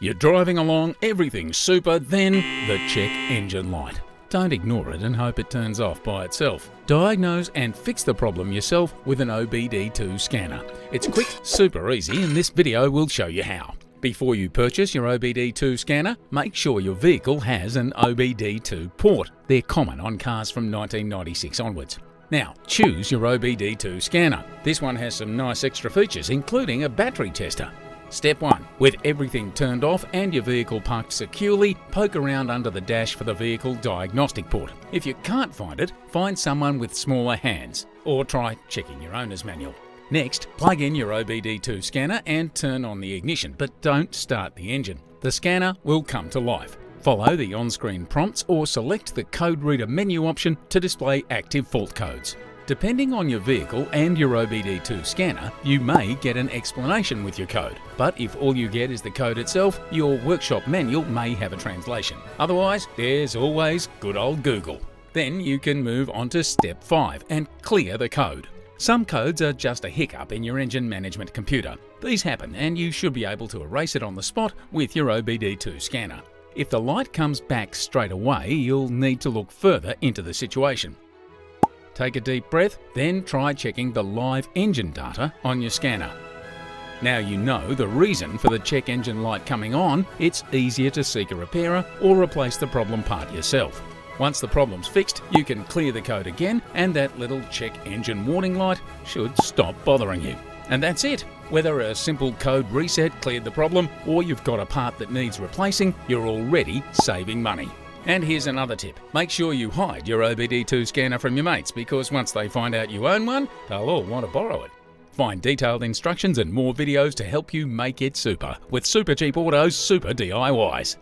You're driving along, everything's super, then the check engine light. Don't ignore it and hope it turns off by itself. Diagnose and fix the problem yourself with an OBD2 scanner. It's quick, super easy, and this video will show you how. Before you purchase your OBD2 scanner, make sure your vehicle has an OBD2 port. They're common on cars from 1996 onwards. Now, choose your OBD2 scanner. This one has some nice extra features, including a battery tester. Step 1. With everything turned off and your vehicle parked securely, poke around under the dash for the vehicle diagnostic port. If you can't find it, find someone with smaller hands, or try checking your owner's manual. Next, plug in your OBD2 scanner and turn on the ignition, but don't start the engine. The scanner will come to life. Follow the on-screen prompts or select the code reader menu option to display active fault codes. Depending on your vehicle and your OBD2 scanner, you may get an explanation with your code. But if all you get is the code itself, your workshop manual may have a translation. Otherwise, there's always good old Google. Then you can move on to step 5 and clear the code. Some codes are just a hiccup in your engine management computer. These happen and you should be able to erase it on the spot with your OBD2 scanner. If the light comes back straight away, you'll need to look further into the situation. Take a deep breath, then try checking the live engine data on your scanner. Now you know the reason for the check engine light coming on, it's easier to seek a repairer or replace the problem part yourself. Once the problem's fixed, you can clear the code again and that little check engine warning light should stop bothering you. And that's it! Whether a simple code reset cleared the problem or you've got a part that needs replacing, you're already saving money. And here's another tip. Make sure you hide your OBD2 scanner from your mates because once they find out you own one, they'll all want to borrow it. Find detailed instructions and more videos to help you make it super with Supercheap Auto's Super DIYs.